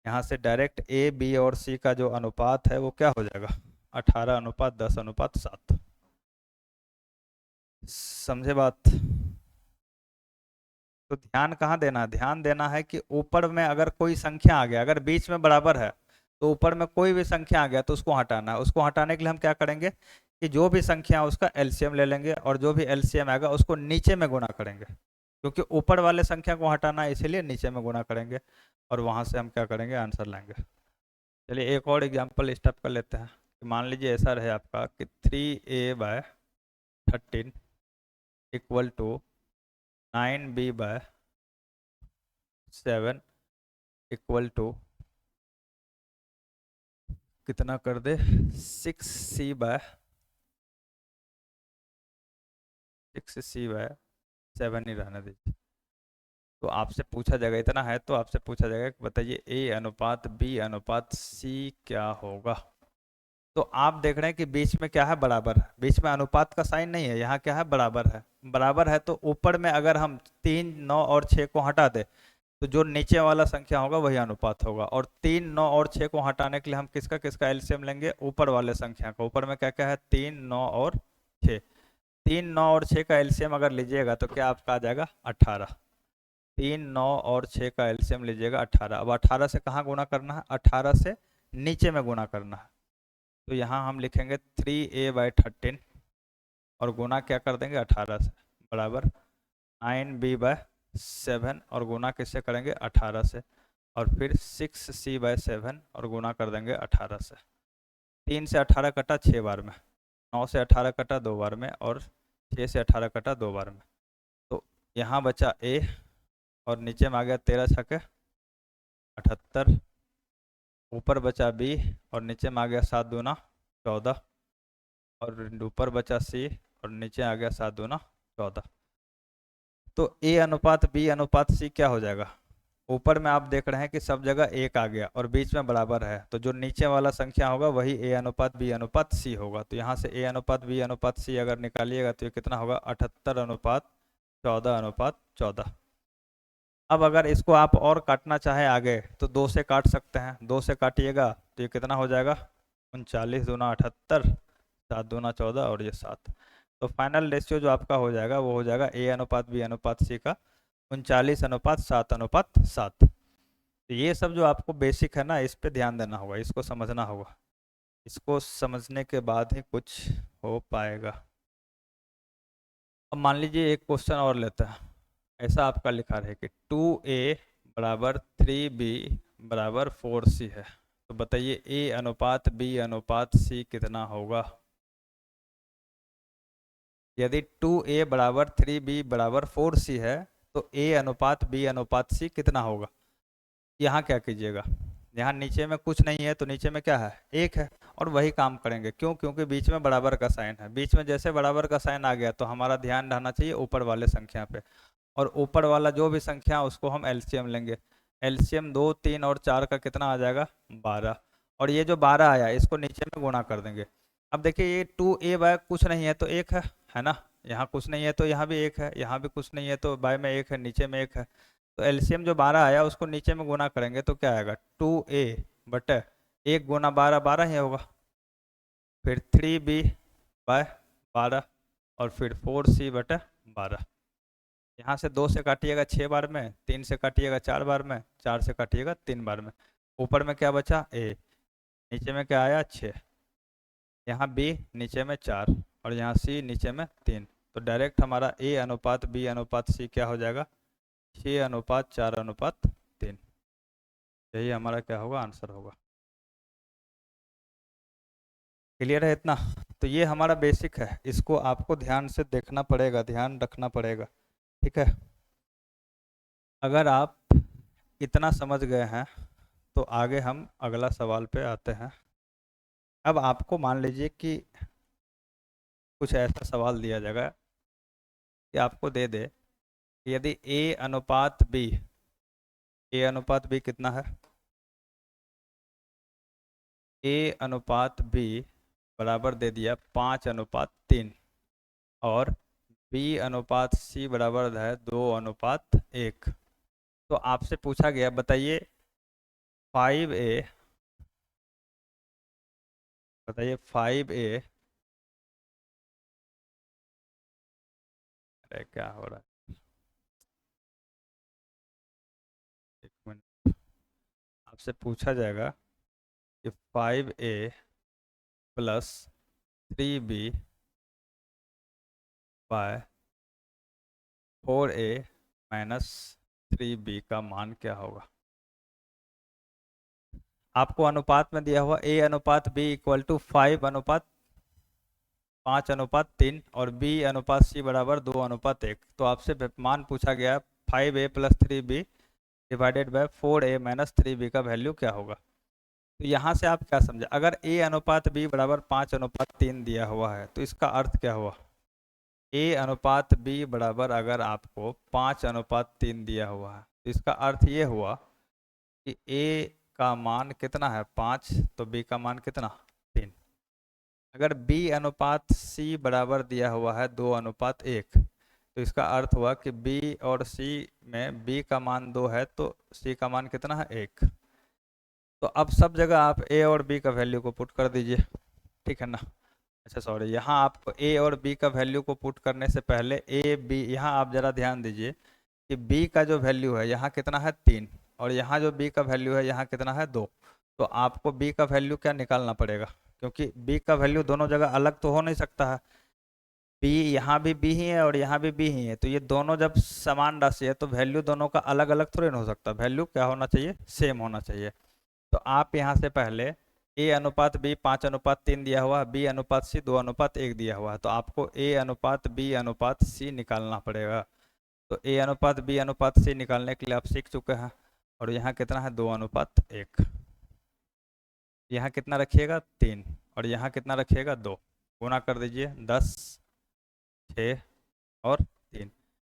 S1: यहाँ से डायरेक्ट A, B और C का जो अनुपात है वो क्या हो जाएगा, 18:10:7। समझे बात। तो ध्यान कहाँ देना है, ध्यान देना है कि ऊपर में अगर कोई संख्या आ गया, अगर बीच में बराबर है, तो ऊपर में कोई भी संख्या आ गया तो उसको हटाना है। उसको हटाने के लिए हम क्या करेंगे कि जो भी संख्या है उसका एलसीएम ले लेंगे और जो भी एलसीएम आएगा उसको नीचे में गुणा करेंगे, क्योंकि ऊपर वाले संख्या को हटाना है इसीलिए नीचे में गुणा करेंगे और वहां से हम क्या करेंगे, आंसर लाएंगे। चलिए एक और एग्जाम्पल स्टेप कर लेते हैं कि मान लीजिए ऐसा रहे आपका कि 3a/13 equal to 9b/7 equal to कितना कर दे, 6c/7 ही रहने दीजिए। तो आपसे पूछा जाएगा, इतना है तो आपसे पूछा जाएगा कि बताइए a अनुपात b अनुपात c क्या होगा। तो आप देख रहे हैं कि बीच में क्या है, बराबर है, बीच में अनुपात का साइन नहीं है, यहाँ क्या है, बराबर है। बराबर है तो ऊपर में अगर हम 3, 9 और 6 को हटा दे तो जो नीचे वाला संख्या होगा वही अनुपात होगा। और 3, 9 और 6 को हटाने के लिए हम किसका किसका एलसीएम लेंगे, ऊपर वाले संख्या का। ऊपर में क्या क्या है, 3, 9 और 6। 3, 9 और 6 का एलसीएम अगर लीजिएगा तो क्या आपका आ जाएगा, 18। 3, 9 और 6 का एलसीएम लीजिएगा 18। अब 18 से कहाँ गुणा करना है, 18 से नीचे में गुणा करना है। तो यहाँ हम लिखेंगे 3a/13 और गुना क्या कर देंगे 18 से, बराबर 9b/7 और गुना किससे करेंगे, 18 से। और फिर 6c/7 और गुना कर देंगे 18 से। 3 से 18 कटा 6 बार में, 9 से 18 कटा 2 बार में और 6 से 18 कटा 2 बार में। तो यहाँ बचा a और नीचे में आ गया 13 छके 78, ऊपर बचा b और नीचे में आ गया 7 दूना 14 और ऊपर बचा c और नीचे आ गया 7 दूना 14। तो a अनुपात b अनुपात c क्या हो जाएगा, ऊपर में आप देख रहे हैं कि सब जगह 1 आ गया और बीच में बराबर है, तो जो नीचे वाला संख्या होगा वही a अनुपात b अनुपात c होगा। तो यहाँ से a अनुपात b अनुपात c अगर निकालिएगा तो ये कितना होगा, 78 अनुपात 14 अनुपात 14। अब अगर इसको आप और काटना चाहे आगे तो 2 से काट सकते हैं, 2 से काटिएगा तो ये कितना हो जाएगा, 39 दूना 78, 7 दूना 14 और ये 7। तो फाइनल रेशियो जो आपका हो जाएगा वो हो जाएगा a अनुपात b अनुपात c का 39 अनुपात 7 अनुपात 7। तो ये सब जो आपको बेसिक है ना, इस पे ध्यान देना होगा, इसको समझना होगा, इसको समझने के बाद ही कुछ हो पाएगा। अब मान लीजिए एक क्वेश्चन और लेते हैं। ऐसा आपका लिखा है कि 2a बराबर 3b बराबर 4c है, तो बताइए a अनुपात b अनुपात c कितना होगा। यदि 2a बराबर 3b बराबर 4c है तो a अनुपात b अनुपात c कितना होगा। यहाँ क्या कीजिएगा, यहाँ नीचे में कुछ नहीं है तो नीचे में क्या है, 1 है, और वही काम करेंगे। क्यों, क्योंकि बीच में बराबर का साइन है। बीच में जैसे बराबर का साइन आ गया तो हमारा ध्यान रहना चाहिए ऊपर वाले संख्या पे, और ऊपर वाला जो भी संख्या उसको हम एलसीएम लेंगे। एलसीएम 2, 3 और 4 का कितना आ जाएगा, 12। और ये जो 12 आया इसको नीचे में गुणा कर देंगे। अब देखिए ये 2a बाय कुछ नहीं है तो 1 है ना, यहाँ कुछ नहीं है तो यहाँ भी 1 है, यहाँ भी कुछ नहीं है तो बाय में 1 है, नीचे में 1 है। तो एलसीएम जो 12 आया उसको नीचे में गुना करेंगे तो क्या आएगा, 2a बटे 1 गुना 12, 12 ही होगा। फिर 3b/12 और फिर 4c बटे 12। यहाँ से 2 से काटिएगा 6 बार में, 3 से काटिएगा 4 बार में, 4 से काटिएगा 3 बार में। ऊपर में क्या बचा, a, नीचे में क्या आया 6, यहाँ b नीचे में 4 और यहाँ c नीचे में 3। तो डायरेक्ट हमारा a अनुपात b अनुपात c क्या हो जाएगा, 6 अनुपात 4 अनुपात 3। यही हमारा क्या होगा, आंसर होगा। क्लियर है इतना। तो ये हमारा बेसिक है, इसको आपको ध्यान से देखना पड़ेगा, ध्यान रखना पड़ेगा, ठीक है। अगर आप इतना समझ गए हैं तो आगे हम अगला सवाल पे आते हैं। अब आपको मान लीजिए कि कुछ ऐसा सवाल दिया जाएगा कि आपको दे दे कि यदि a अनुपात b कितना है, a अनुपात b बराबर दे दिया 5:3 और b अनुपात c बराबर है 2:1। तो आपसे पूछा गया बताइए 5a, बताइए 5a, अरे क्या हो रहा है, एक मिनट। आपसे पूछा जाएगा कि 5a plus 3b bye 4a minus 3b का मान क्या होगा। आपको अनुपात में दिया हुआ a अनुपात b इक्वल टू 5 अनुपात 5 अनुपात 3 और b अनुपात c बराबर 2 अनुपात 1। तो आपसे मान पूछा गया 5a plus 3b divided by 4a minus 3b का वैल्यू क्या होगा। तो यहाँ से आप क्या समझे, अगर a अनुपात b बराबर 5 अनुपात 3 दिया हुआ है तो इसका अर्थ क्या हुआ। a अनुपात b बराबर अगर आपको 5 अनुपात 3 दिया हुआ है तो इसका अर्थ ये हुआ कि a का मान कितना है 5, तो b का मान कितना 3। अगर b अनुपात c बराबर दिया हुआ है 2 अनुपात 1 तो इसका अर्थ हुआ कि b और c में b का मान 2 है तो c का मान कितना है 1। तो अब सब जगह आप a और b का वैल्यू को पुट कर दीजिए, ठीक है ना। अच्छा सॉरी, यहाँ आपको a और b का वैल्यू को पुट करने से पहले a b, यहाँ आप जरा ध्यान दीजिए कि b का जो वैल्यू है यहाँ कितना है 3 और यहाँ जो b का वैल्यू है यहाँ कितना है 2। तो आपको b का वैल्यू क्या निकालना पड़ेगा, क्योंकि b का वैल्यू दोनों जगह अलग तो हो नहीं सकता है। b यहाँ भी b ही है और यहाँ भी b ही है, तो ये दोनों जब समान राशि है तो वैल्यू दोनों का अलग अलग थोड़ी ना हो सकता, वैल्यू क्या होना चाहिए सेम होना चाहिए। तो आप यहाँ से पहले a अनुपात b 5 अनुपात 3 दिया हुआ है, b अनुपात c 2 अनुपात 1 दिया हुआ है, तो आपको a अनुपात b अनुपात c निकालना पड़ेगा। तो a अनुपात b अनुपात c निकालने के लिए आप सीख चुके हैं। और यहाँ कितना है 2 अनुपात 1, यहाँ कितना रखिएगा 3 और यहाँ कितना रखिएगा 2, गुना कर दीजिए 10 6 और 3।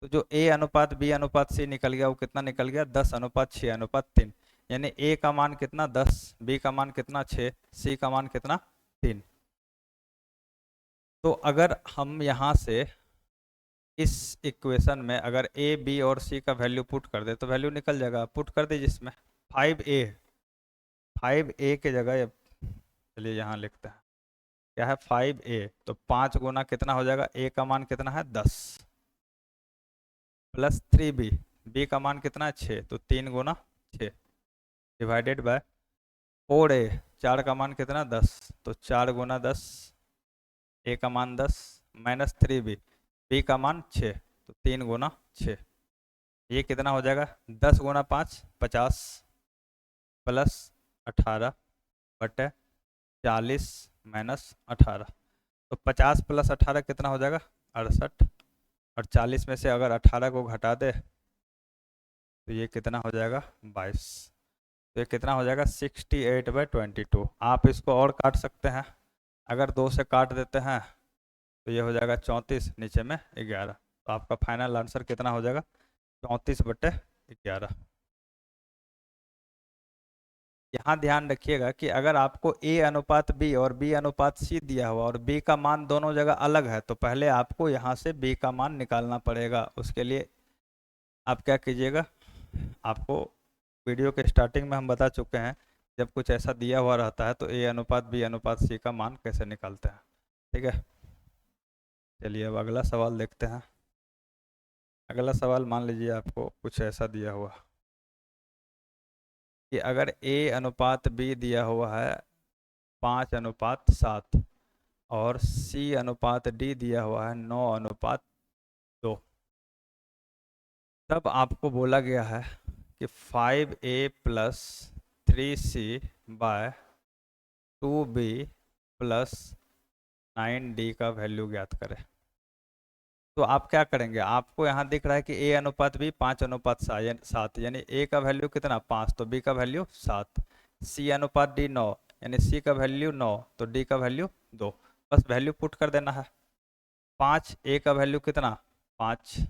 S1: तो जो a अनुपात b अनुपात c निकल गया वो कितना निकल गया 10 अनुपात 6 अनुपात 3, यानी a का मान कितना 10, b का मान कितना 6, c का मान कितना 3। तो अगर हम यहाँ से इस इक्वेशन में अगर a b और c का वैल्यू पुट कर दे तो वैल्यू निकल जाएगा, पुट कर दीजिए इसमें 5a की जगह, चलिए यहाँ लिखते हैं क्या है 5a, तो 5 गुना कितना हो जाएगा, a का मान कितना है 10 प्लस 3b, b का मान कितना है 6 तो 3 गुना 6 डिवाइडेड बाय 4a, 4 का मान कितना 10 तो 4 गुना 10, a का मान 10 माइनस 3b, b का मान 6 तो 3 गुना 6, ये कितना हो जाएगा 10 गुना 5 50 प्लस 18 बटे 40 माइनस 18। तो 50 प्लस 18 कितना हो जाएगा 68, और 40 में से अगर 18 को घटा दे तो ये कितना हो जाएगा 22। तो ये कितना हो जाएगा 68/22। आप इसको और काट सकते हैं, अगर 2 से काट देते हैं तो ये हो जाएगा 34, नीचे में 11। तो आपका फाइनल आंसर कितना हो जाएगा 34/11। यहाँ ध्यान रखिएगा कि अगर आपको a अनुपात b और b अनुपात c दिया हुआ और b का मान दोनों जगह अलग है तो पहले आपको यहाँ से b का मान निकालना पड़ेगा। उसके लिए आप क्या कीजिएगा, आपको वीडियो के स्टार्टिंग में हम बता चुके हैं जब कुछ ऐसा दिया हुआ रहता है तो a अनुपात b अनुपात c का मान कैसे निकालते हैं, ठीक है। चलिए अब अगला सवाल देखते हैं। अगला सवाल मान लीजिए आपको कुछ ऐसा दिया हुआ कि अगर a अनुपात b दिया हुआ है 5 अनुपात 7 और c अनुपात d दिया हुआ है 9 अनुपात 2, तब आपको बोला गया है कि 5a plus 3c bye 2b plus 9d का वैल्यू ज्ञात करें। तो आप क्या करेंगे, आपको यहाँ दिख रहा है कि a अनुपात b 5 अनुपात 7, यानी a का वैल्यू कितना 5 तो b का वैल्यू 7, c अनुपात d 9 यानी c का वैल्यू 9 तो d का वैल्यू 2। बस वैल्यू पुट कर देना है। 5 a का वैल्यू कितना 5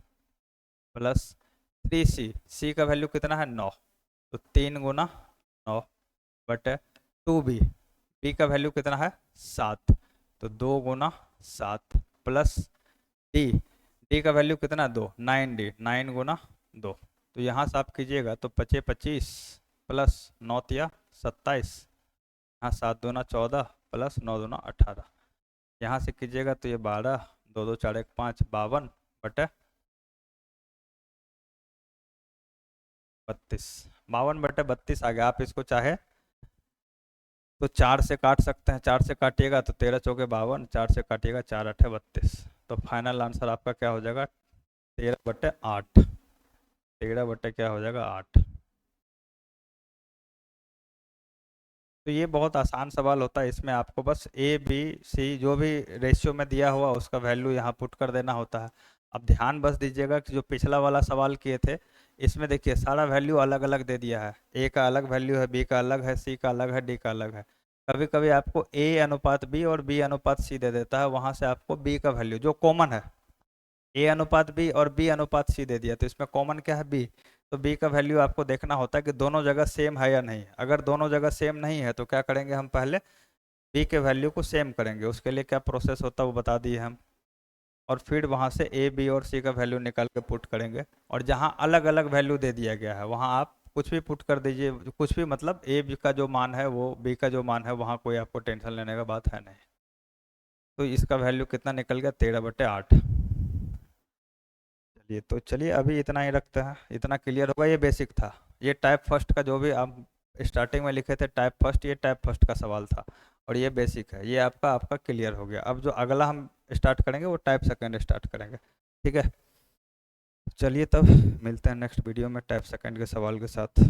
S1: प्लस 3c, c का वैल्यू कितना है 9 तो 3 गुना 9 बटे 2b, b का वैल्यू कितना है 7 तो 2 गुना 7 प्लस d, d का वैल्यू कितना 2 9d 9 गुना 2। तो यहाँ से आप कीजिएगा तो 25 25 प्लस 9 तिया 27, यहाँ 7 दूना 14 प्लस 9 दूना 18, यहाँ से कीजिएगा तो ये 12 2 2 4 1 5 52 बटे 32, 52 बटे 32 आ गया। आप इसको चाहे तो 4 से काट सकते हैं, 4 से काटिएगा तो 13 चौके 52, 4 से काटिएगा 4 8 32। तो फाइनल आंसर आपका क्या हो जाएगा? 13/8। 13 बटे क्या हो जाएगा? 8। तो ये बहुत आसान सवाल होता है, इसमें आपको बस ए बी सी जो भी रेशियो में दिया हुआ उसका वैल्यू यहाँ पुट कर देना होता है। अब ध्यान बस दीजिएगा कि जो पिछला वाला सवाल किए थे इसमें देखिए सारा वैल्यू अलग अलग दे दिया है। ए का अलग वैल्यू है, बी का अलग है, सी का अलग है, डी का अलग है। कभी कभी आपको ए अनुपात बी और बी अनुपात सी दे देता है, वहां से आपको बी का वैल्यू जो कॉमन है, ए अनुपात बी और बी अनुपात सी दे दिया, तो इसमें कॉमन क्या है? बी। तो बी का वैल्यू आपको देखना होता है कि दोनों जगह सेम है या नहीं। अगर दोनों जगह सेम नहीं है तो क्या करेंगे? हम पहले बी के वैल्यू को सेम करेंगे। उसके लिए क्या प्रोसेस होता है वो बता दिए हम। और फिर वहाँ से ए बी और सी का वैल्यू निकाल के पुट करेंगे। और जहाँ अलग अलग वैल्यू दे दिया गया है वहाँ आप कुछ भी पुट कर दीजिए, कुछ भी मतलब ए बी का जो मान है वो बी का जो मान है, वहाँ कोई आपको टेंशन लेने का बात है नहीं। तो इसका वैल्यू कितना निकल गया? 13/8। चलिए, तो चलिए अभी इतना ही रखते हैं, इतना क्लियर होगा। ये बेसिक था। ये टाइप फर्स्ट का जो भी आप स्टार्टिंग में लिखे थे टाइप फर्स्ट, ये टाइप फर्स्ट का सवाल था। और ये बेसिक है, ये आपका आपका क्लियर हो गया। अब जो अगला हम स्टार्ट करेंगे वो टाइप सेकंड स्टार्ट करेंगे। ठीक है, चलिए तब मिलते हैं नेक्स्ट वीडियो में टाइप सेकंड के सवाल के साथ।